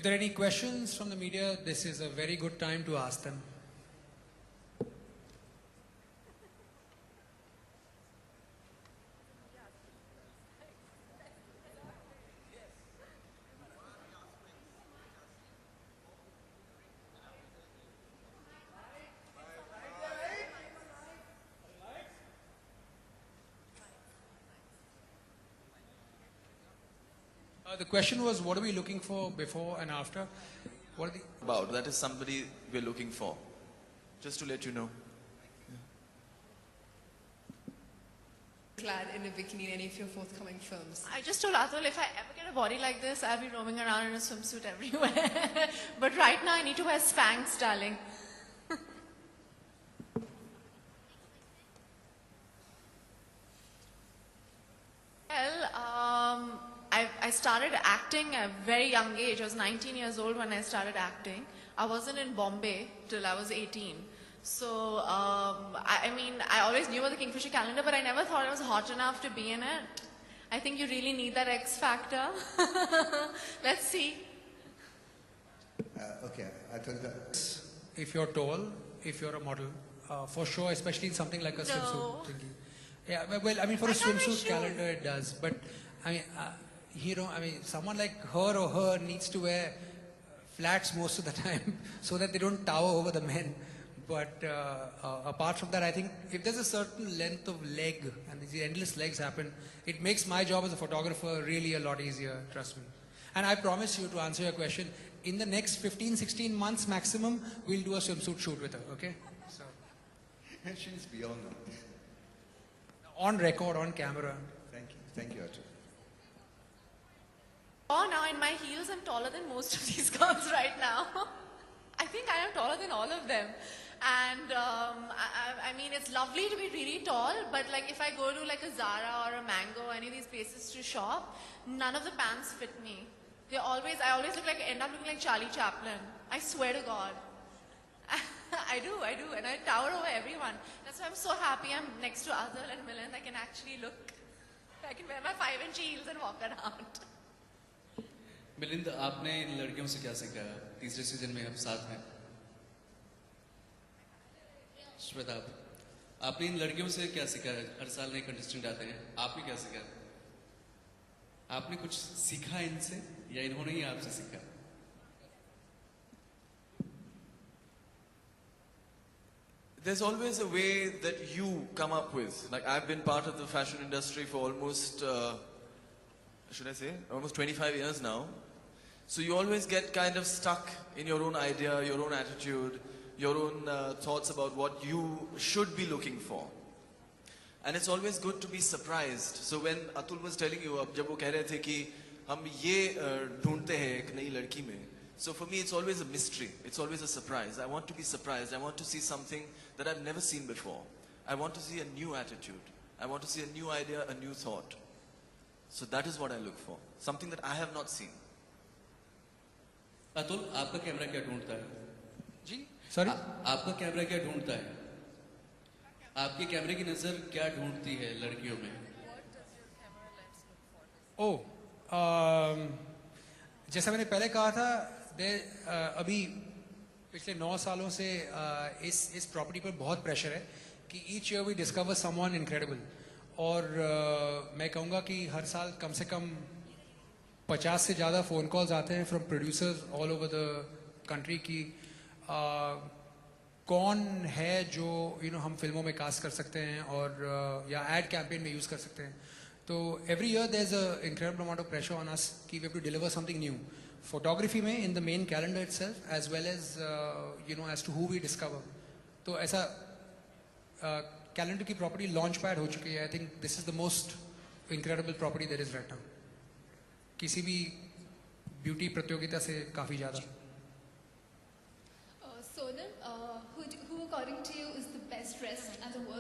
there are any questions from the media, this is a very good time to ask them. The question was, what are we looking for before and after? What are the... About that is somebody we're looking for. Just to let you know. Clad in a bikini in any of your forthcoming films? I just told Atul, if I ever get a body like this, I'll be roaming around in a swimsuit everywhere. But right now, I need to wear Spanx, darling. Well, I started acting at a very young age. I was 19 years old when I started acting. I wasn't in Bombay till I was 18. So, I mean, I always knew about the Kingfisher calendar, but I never thought I was hot enough to be in it. I think you really need that X factor. Let's see. Okay, I think that... If you're tall, if you're a model, for sure, especially in something like a swimsuit thingy. Yeah, well, I mean, for a swimsuit calendar, it does. But, I mean, someone like her or her needs to wear flats most of the time so that they don't tower over the men. But apart from that, I think if there's a certain length of leg and these endless legs happen, it makes my job as a photographer really a lot easier, trust me. And I promise you, to answer your question, in the next 15, 16 months maximum, we'll do a swimsuit shoot with her, okay? So, And she's beyond that. on record, on camera. Thank you, Atul. Oh, now in my heels, I'm taller than most of these girls right now. I think I am taller than all of them. And I mean, it's lovely to be really tall, but like if I go to like a Zara or a Mango or any of these places to shop, none of the pants fit me. I always end up looking like Charlie Chaplin. I swear to God. I do, and I tower over everyone. That's why I'm so happy I'm next to Adil and Milind. I can actually look, I can wear my 5-inch heels and walk around. Milind, आपने इन लड़कियों से क्या सीखा है? तीसरे season में अब साथ में श्वेता, आपने इन लड़कियों से क्या सीखा है? हर साल नए कंटेस्टेंट आते हैं, आपने क्या सीखा? आपने कुछ सीखा इनसे या इन्होंने ही आपसे सीखा? There's always a way that you come up with. Like, I've been part of the fashion industry for almost, should I say, almost 25 years now. So you always get kind of stuck in your own idea, your own attitude, your own thoughts about what you should be looking for. And it's always good to be surprised. So when Atul was telling you, जब वो कह रहे थे कि हम ये ढूंढते हैं एक नई लड़की में, so for me it's always a mystery. It's always a surprise. I want to be surprised. I want to see something that I've never seen before. I want to see a new attitude. I want to see a new idea, a new thought. So that is what I look for. Something that I have not seen. Atul, आपका camera क्या ढूंढता है? जी? Sorry? आपका camera क्या ढूंढता है? आपके कैमरे की नजर क्या ढूंढती है लड़कियों में? जैसा मैंने पहले कहा था, अभी पिछले 9 सालों से इस प्रॉपर्टी पर बहुत प्रेशर है कि each year we discover someone incredible. और मैं कहूँगा कि हर साल कम से कम 50 से ज़्यादा फ़ोन कॉल्स आते हैं from producers all over the country की कौन है जो हम फिल्मों में कास्ट कर सकते हैं और या एड कैंपेन में यूज़ कर सकते हैं. तो every year there is a incredible amount of pressure on us कि we have to deliver something new photography में in the main calendar itself as well as as to who we discover. तो ऐसा calendar की property launch pad हो चुकी है. I think this is the most incredible property there is right now, किसी भी beauty प्रतियोगिता से काफ़ी ज़्यादा. Sonam, who according to you is the best dressed and the worst